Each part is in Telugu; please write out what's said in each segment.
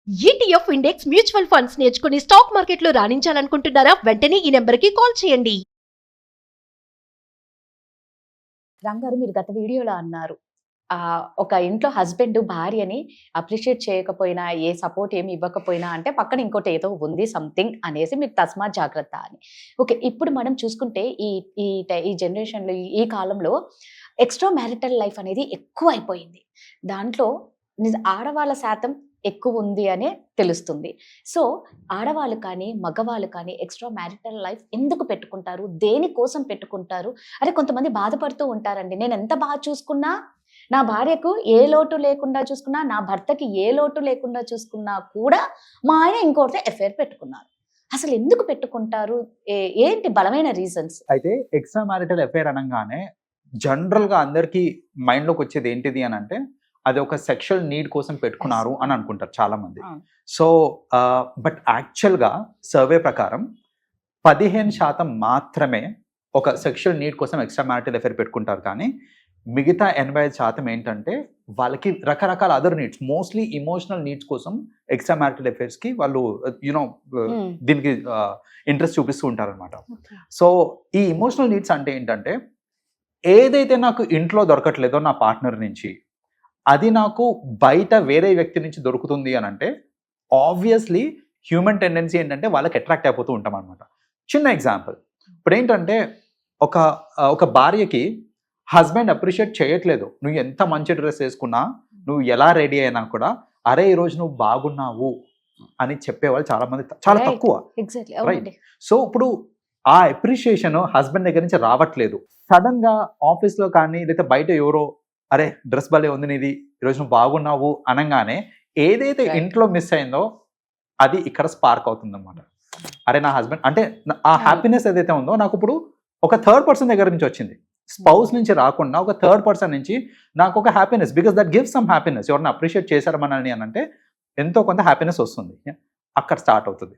ఈటీఎఫ్ ఇండెక్స్ మ్యూచువల్ ఫండ్స్ నేర్చుకుని స్టాక్ మార్కెట్లో రాణించాలనుకుంటున్నారా? వెంటనే ఈ నెంబర్కి కాల్ చేయండి. రామ్ గారు, మీరు గత వీడియోలో అన్నారు ఒక ఇంట్లో హస్బెండ్ భార్యని అప్రిషియేట్ చేయకపోయినా, ఏ సపోర్ట్ ఏమి ఇవ్వకపోయినా అంటే పక్కన ఇంకోటి ఏదో ఉంది సంథింగ్ అనేసి మీరు తస్మాత్ జాగ్రత్త అని. ఓకే, ఇప్పుడు మనం చూసుకుంటే ఈ ఈ ఈ జనరేషన్లో ఈ కాలంలో ఎక్స్ట్రా మ్యారిటల్ లైఫ్ అనేది ఎక్కువ అయిపోయింది. దాంట్లో ఆడవాళ్ళ శాతం ఎక్కువ ఉంది అనే తెలుస్తుంది. సో ఆడవాళ్ళు కానీ మగవాళ్ళు కానీ ఎక్స్ట్రా మ్యారిటల్ లైఫ్ ఎందుకు పెట్టుకుంటారు? దేనికోసం పెట్టుకుంటారు? అరే, కొంతమంది బాధపడుతూ ఉంటారండి, నేను ఎంత బాగా చూసుకున్నా, నా భార్యకు ఏ లోటు లేకుండా చూసుకున్నా, నా భర్తకి ఏ లోటు లేకుండా చూసుకున్నా కూడా మా ఆయన ఇంకోటితో ఎఫైర్ పెట్టుకున్నారు. అసలు ఎందుకు పెట్టుకుంటారు? ఏంటి బలమైన రీజన్స్? అయితే ఎక్స్ట్రా మ్యారిటల్ అఫైర్ అనగానే జనరల్ గా అందరికి మైండ్ లోకి వచ్చేది ఏంటిది అని అంటే, అది ఒక సెక్షువల్ నీడ్ కోసం పెట్టుకున్నారు అని అనుకుంటారు చాలా మంది. సో బట్ యాక్చువల్ గా సర్వే ప్రకారం 15% మాత్రమే ఒక సెక్షువల్ నీడ్ కోసం ఎక్స్ట్రా మ్యారిటల్ అఫైర్ పెట్టుకుంటారు. కానీ మిగతా 85% ఏంటంటే వాళ్ళకి రకరకాల other needs, mostly emotional needs కోసం ఎక్స్ట్రా మ్యారిటల్ అఫైర్స్ కి వాళ్ళు దీనికి ఇంట్రెస్ట్ చూపిస్తూ ఉంటారు అనమాట. సో ఈ ఇమోషనల్ నీడ్స్ అంటే ఏంటంటే, ఏదైతే నాకు ఇంట్లో దొరకట్లేదో నా పార్ట్నర్ నుంచి, అది నాకు బయట వేరే వ్యక్తి నుంచి దొరుకుతుంది అని అంటే ఆబ్వియస్లీ హ్యూమన్ టెండెన్సీ ఏంటంటే వాళ్ళకి అట్రాక్ట్ అయిపోతూ ఉంటాం అనమాట. చిన్న ఎగ్జాంపుల్, ఇప్పుడు ఏంటంటే ఒక భార్యకి హస్బెండ్ అప్రిషియేట్ చేయట్లేదు, నువ్వు ఎంత మంచి డ్రెస్ వేసుకున్నా, నువ్వు ఎలా రెడీ అయినా కూడా, అరే ఈరోజు నువ్వు బాగున్నావు అని చెప్పేవాళ్ళు చాలా మంది, చాలా తక్కువ. రైట్. సో ఇప్పుడు ఆ అప్రిషియేషన్ హస్బెండ్ దగ్గర నుంచి రావట్లేదు. సడన్ గా ఆఫీస్లో కానీ లేదా బయట ఎవరో, అరే డ్రెస్ భలే ఉంది నీది, ఈరోజు నువ్వు బాగున్నావు అనగానే ఏదైతే ఇంట్లో మిస్ అయిందో అది ఇక్కడ స్పార్క్ అవుతుంది అనమాట. అరే నా హస్బెండ్ అంటే ఆ హ్యాపీనెస్ ఏదైతే ఉందో నాకు ఇప్పుడు ఒక థర్డ్ పర్సన్ దగ్గర నుంచి వచ్చింది, స్పౌస్ నుంచి రాకుండా ఒక థర్డ్ పర్సన్ నుంచి నాకు ఒక happiness, because that gives some happiness. ఎవరిని అప్రిషియేట్ చేశారు మనల్ని అని అంటే ఎంతో కొంత హ్యాపీనెస్ వస్తుంది, అక్కడ స్టార్ట్ అవుతుంది.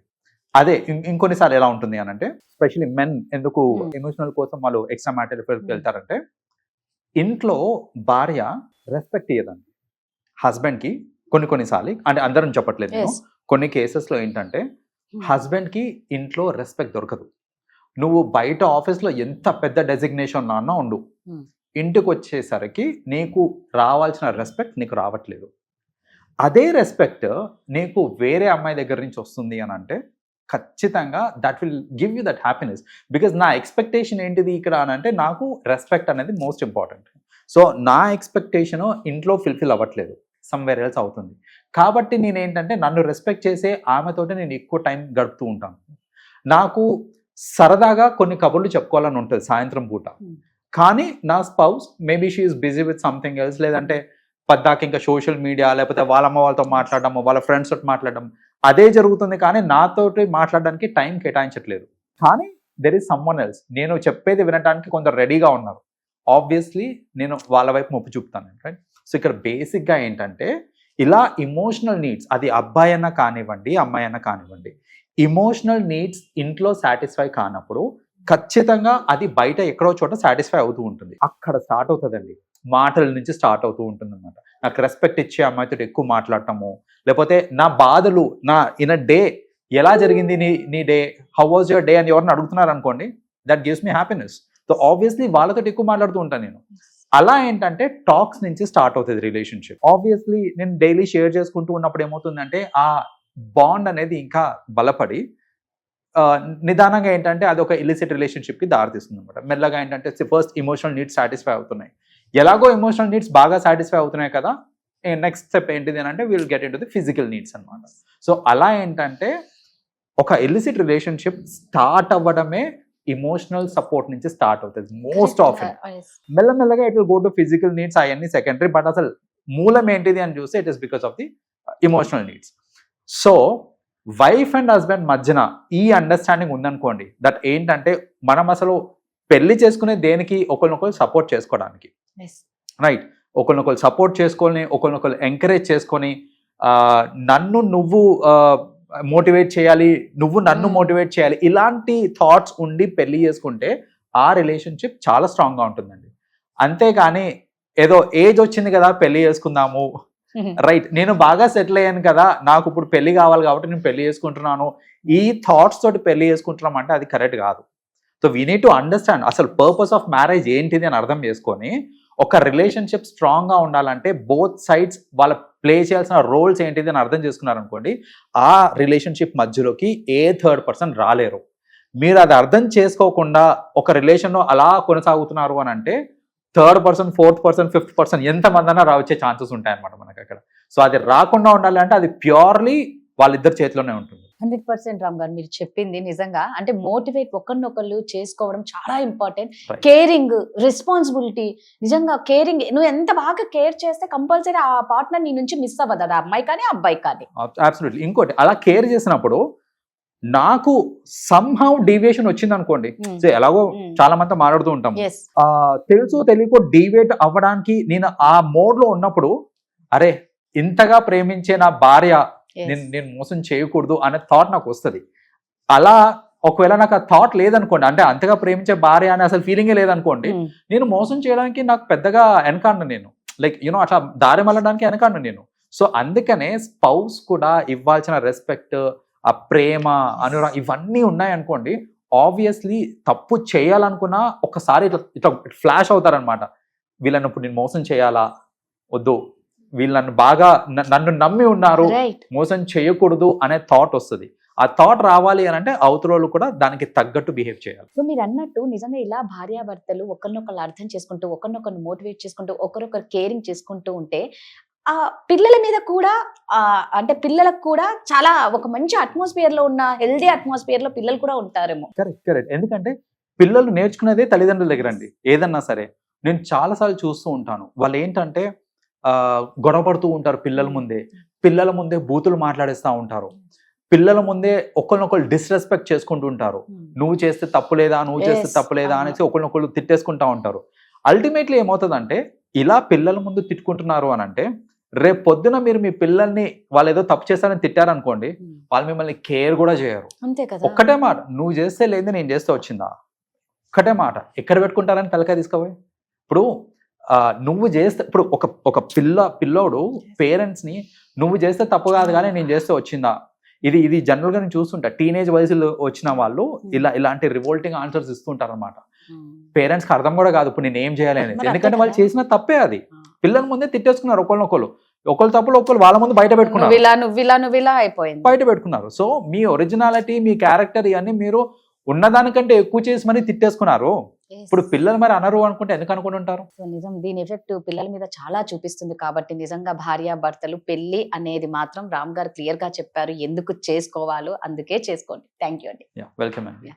అదే ఇంకొన్నిసార్లు ఎలా ఉంటుంది అని అంటే, స్పెషల్లీ మెన్ ఎందుకు ఎమోషనల్ కోసం వాళ్ళు ఎక్స్ట్రా మ్యారిటల్ అఫైర్కి వెళ్తారంటే, ఇంట్లో భార్య రెస్పెక్ట్ ఇయ్యదండి హస్బెండ్కి. కొన్నిసార్లు అంటే అందరం చెప్పట్లేదు నేను, కొన్ని కేసెస్లో ఏంటంటే హస్బెండ్కి ఇంట్లో రెస్పెక్ట్ దొరకదు. నువ్వు బయట ఆఫీస్లో ఎంత పెద్ద డెసిగ్నేషన్ అన్నా ఉండు, ఇంటికి వచ్చేసరికి నీకు రావాల్సిన రెస్పెక్ట్ నీకు రావట్లేదు. అదే రెస్పెక్ట్ నీకు వేరే అమ్మాయి దగ్గర నుంచి వస్తుంది అని అంటే ఖచ్చితంగా that will give you that happiness. Because నా ఎక్స్పెక్టేషన్ ఏంటిది ఇక్కడ అని అంటే, నాకు రెస్పెక్ట్ అనేది మోస్ట్ ఇంపార్టెంట్. సో నా ఎక్స్పెక్టేషన్ ఇంట్లో ఫుల్ఫిల్ అవ్వట్లేదు, సమ్వేర్ ఎల్స్ అవుతుంది. కాబట్టి నేనేంటంటే నన్ను రెస్పెక్ట్ చేసే ఆమెతోటి నేను ఎక్కువ టైం గడుపుతూ ఉంటాను. నాకు సరదాగా కొన్ని కబుర్లు చెప్పుకోవాలని ఉంటుంది సాయంత్రం పూట, కానీ నా spouse maybe she is busy with something else, లేదంటే పద్దాక ఇంకా సోషల్ మీడియా లేకపోతే వాళ్ళ అమ్మ వాళ్ళతో మాట్లాడడం, వాళ్ళ ఫ్రెండ్స్ తోటి మాట్లాడడం, అదే జరుగుతుంది. కానీ నాతోటి మాట్లాడడానికి టైం కేటాయించట్లేదు. కానీ దెర్ ఈస్ సమ్వన్ ఎల్స్, నేను చెప్పేది వినడానికి కొందరు రెడీగా ఉన్నారు, ఆబ్వియస్లీ నేను వాళ్ళ వైపు మొప్పు చూపుతాను. రైట్. సో ఇక్కడ బేసిక్గా ఏంటంటే, ఇలా ఇమోషనల్ నీడ్స్, అది అబ్బాయి అన్నా కానివ్వండి అమ్మాయి అన్నా కానివ్వండి, ఇమోషనల్ నీడ్స్ ఇంట్లో సాటిస్ఫై కానప్పుడు ఖచ్చితంగా అది బయట ఎక్కడో చోట సాటిస్ఫై అవుతూ ఉంటుంది. అక్కడ స్టార్ట్ అవుతుందండి, మాటల నుంచి స్టార్ట్ అవుతూ ఉంటుంది అనమాట. నాకు రెస్పెక్ట్ ఇచ్చే అమ్మాయితో ఎక్కువ మాట్లాడటము, లేకపోతే నా బాధలు, నా ఇన్ అ డే ఎలా జరిగింది నీ day, how was your day అని ఎవరిని అడుగుతున్నారు అనుకోండి, that gives me happiness. So obviously వాళ్ళతో ఎక్కువ మాట్లాడుతూ ఉంటాను నేను. అలా ఏంటంటే టాక్స్ నుంచి స్టార్ట్ అవుతుంది రిలేషన్షిప్. ఆబ్వియస్లీ నేను డైలీ షేర్ చేసుకుంటూ ఉన్నప్పుడు ఏమవుతుందంటే ఆ బాండ్ అనేది ఇంకా బలపడి నిదానంగా ఏంటంటే అది ఒక ఇలిసిట్ రిలేషన్షిప్కి దారితీస్తుంది అనమాట. మెల్లగా ఏంటంటే ఫస్ట్ ఇమోషనల్ నీడ్స్ సాటిస్ఫై అవుతున్నాయి, ఎలాగో ఎమోషనల్ నీడ్స్ బాగా సాటిస్ఫై అవుతున్నాయి కదా, నెక్స్ట్ స్టెప్ ఏంటిది అని అంటే will get in to the physical needs అనమాట. సో అలా ఏంటంటే ఒక ఇలిసిట్ రిలేషన్షిప్ స్టార్ట్ అవ్వడమే ఇమోషనల్ సపోర్ట్ నుంచి స్టార్ట్ అవుతుంది మోస్ట్ ఆఫెన్. మెల్లమెల్లగా it will go to physical needs, అవన్నీ సెకండరీ. బట్ అసలు మూలం ఏంటిది అని చూస్తే it is because of the emotional needs. So wife and husband మధ్యన ఈ అండర్స్టాండింగ్ ఉందనుకోండి, దట్ ఏంటంటే మనం అసలు పెళ్లి చేసుకునే దేనికి, ఒకరినొకరు సపోర్ట్ చేసుకోవడానికి. రైట్. ఒకరినొకరు సపోర్ట్ చేసుకొని, ఒకరినొకరు ఎంకరేజ్ చేసుకొని, నన్ను నువ్వు మోటివేట్ చేయాలి, నువ్వు నన్ను మోటివేట్ చేయాలి, ఇలాంటి థాట్స్ ఉండి పెళ్లి చేసుకుంటే ఆ రిలేషన్షిప్ చాలా స్ట్రాంగ్గా ఉంటుందండి. అంతేగాని ఏదో ఏజ్ వచ్చింది కదా పెళ్లి చేసుకుందాము, రైట్, నేను బాగా సెటిల్ అయ్యాను కదా, నాకు ఇప్పుడు పెళ్లి కావాలి కాబట్టి నేను పెళ్లి చేసుకుంటున్నాను, ఈ థాట్స్ తోటి పెళ్లి చేసుకుంటున్నాం అంటే అది కరెక్ట్ కాదు. So we need to understand అసలు పర్పస్ ఆఫ్ మ్యారేజ్ ఏంటిది అని అర్థం చేసుకొని ఒక రిలేషన్షిప్ స్ట్రాంగ్ గా ఉండాలంటే బోత్ సైడ్స్ వాళ్ళ ప్లే చేయాల్సిన రోల్స్ ఏంటిది అని అర్థం చేసుకున్నారనుకోండి, ఆ రిలేషన్షిప్ మధ్యలోకి ఏ థర్డ్ పర్సన్ రాలేరు. మీరు అది అర్థం చేసుకోకుండా ఒక రిలేషన్లో అలా కొనసాగుతున్నారు అని అంటే third person, fourth person, fifth person ఎంతమంది అన్నా వచ్చే ఛాన్సెస్ ఉంటాయన్నమాట మనకి అక్కడ. సో అది రాకుండా ఉండాలి అంటే అది ప్యూర్లీ వాళ్ళిద్దరి చేతిలోనే ఉంటుంది. 100% రామ్ గారు మీరు చెప్పింది నిజంగా. అంటే మోటివేట్ ఒకరినొకళ్ళు చేసుకోవడం చాలా ఇంపార్టెంట్. Right. కేరింగ్, రెస్పాన్సిబిలిటీ, నిజంగా కేరింగ్. నువ్వు ఎంత బాగా కేర్ చేస్తే కంపల్సరీ ఆ పార్ట్నర్ నీ నుంచి మిస్ అవ్వదు, అది అమ్మాయి కానీ అబ్బాయి కానీ. అబ్సల్యూట్లీ. ఇంకోటి, అలా కేర్ చేసినప్పుడు నాకు సమ్హౌ డీవియేషన్ వచ్చింది అనుకోండి, సో ఎలాగో చాలా మంది మాట్లాడుతూ ఉంటాం, Yes. తెలుసు తెలియకో డీవియేట్ అవ్వడానికి నేను ఆ మోడ్ లో ఉన్నప్పుడు, అరే ఇంతగా ప్రేమించే నా భార్య Yes. నేను మోసం చేయకూడదు అనే థాట్ నాకు వస్తుంది. అలా ఒకవేళ నాకు ఆ థాట్ లేదనుకోండి, అంటే అంతగా ప్రేమించే భార్య అనే అసలు ఫీలింగే లేదనుకోండి, నేను మోసం చేయడానికి నాకు పెద్దగా వెనకాడను నేను, లైక్ యూనో అట్లా దారి మళ్ళడానికి వెనకాడను నేను. సో అందుకనే స్పౌస్ కూడా ఇవ్వాల్సిన రెస్పెక్ట్, ఆ ప్రేమ, అనురాగం ఇవన్నీ ఉన్నాయనుకోండి, ఆబ్వియస్లీ తప్పు చేయాలనుకున్నా ఒకసారి ఇట్లా ఇట్లా ఫ్లాష్ అవుతారనమాట. వీళ్ళని ఇప్పుడు నేను మోసం చేయాలా వద్దు, వీళ్ళని బాగా నన్ను నమ్మి ఉన్నారు, రైట్. మోసం చేయకూడదు అనే థాట్ వస్తుంది. ఆ థాట్ రావాలి అని అంటే అవతల కూడా దానికి తగ్గట్టు బిహేవ్ చేయాలి. సో మీరు అన్నట్టు నిజంగా ఇలా భార్యాభర్తలు ఒకరినొకరు అర్థం చేసుకుంటూ, ఒకరినొకరు మోటివేట్ చేసుకుంటూ, ఒకరొకరు కేరింగ్ చేసుకుంటూ ఉంటే ఆ పిల్లల మీద కూడా అంటే పిల్లలకు కూడా చాలా ఒక మంచి అట్మాస్ఫియర్ లో ఉన్న హెల్దీ అట్మాస్ఫియర్ లో పిల్లలు కూడా ఉంటారేమో. Correct correct. ఎందుకంటే పిల్లలు నేర్చుకునేదే తల్లిదండ్రుల దగ్గర అండి. ఏదన్నా సరే నేను చాలాసార్లు చూస్తూ ఉంటాను, వాళ్ళు ఏంటంటే గొడవపడుతూ ఉంటారు పిల్లల ముందే బూతులు మాట్లాడేస్తూ ఉంటారు, పిల్లల ముందే ఒకరినొకరు డిస్రెస్పెక్ట్ చేసుకుంటూ ఉంటారు. నువ్వు చేస్తే తప్పులేదా, నువ్వు చేస్తే Yes. తప్పులేదా అనేసి ఒకరినొకరు తిట్టేసుకుంటా ఉంటారు. అల్టిమేట్లీ ఏమవుతుందంటే ఇలా పిల్లల ముందు తిట్టుకుంటున్నారు అని అంటే రేపు పొద్దున మీరు మీ పిల్లల్ని వాళ్ళు ఏదో తప్పు చేస్తారని తిట్టారనుకోండి, వాళ్ళు మిమ్మల్ని కేర్ కూడా చేయరు. అంతే కదా. ఒక్కటే మాట, నువ్వు చేస్తే లేదు నేను చేస్తే వచ్చిందా, ఒక్కటే మాట. ఎక్కడ పెట్టుకుంటారని తలకాయ తీసుకోపోయి. ఇప్పుడు నువ్వు చేస్తే, ఇప్పుడు ఒక పిల్లోడు పేరెంట్స్ ని నువ్వు చేస్తే తప్పు కాదు కానీ నేను చేస్తే వచ్చిందా, ఇది జనరల్ గా నేను చూస్తుంటా. టీనేజ్ వయసులో వచ్చిన వాళ్ళు ఇలాంటి రివోల్టింగ్ ఆన్సర్స్ ఇస్తుంటారు అనమాట. పేరెంట్స్ కి అర్థం కూడా కాదు ఇప్పుడు నేను ఏం చేయాలి అనేది, ఎందుకంటే వాళ్ళు చేసిన తప్పే అది. పిల్లల ముందే తిట్టేసుకున్నారు ఒకళ్ళు తప్పులు ఒకళ్ళు వాళ్ళ ముందు బయట నువ్విలా అయిపోయింది, బయట పెట్టుకున్నారు. సో మీ ఒరిజినాలిటీ, మీ క్యారెక్టర్ ఇవన్నీ మీరు ఉన్నదానికంటే ఎక్కువ చేసి మరి తిట్టేసుకున్నారు. ఇప్పుడు పిల్లలు మరి అనరు అనుకుంటే ఎందుకు అనుకుని ఉంటారు? సో నిజం, దీని ఎఫెక్ట్ పిల్లల మీద చాలా చూపిస్తుంది. కాబట్టి నిజంగా భార్యాభర్తలు పెళ్లి అనేది మాత్రం రామ్ గారు క్లియర్ గా చెప్పారు ఎందుకు చేసుకోవాలో, అందుకే చేసుకోండి. థ్యాంక్ యూ అండి. వెల్కమ్ అండి.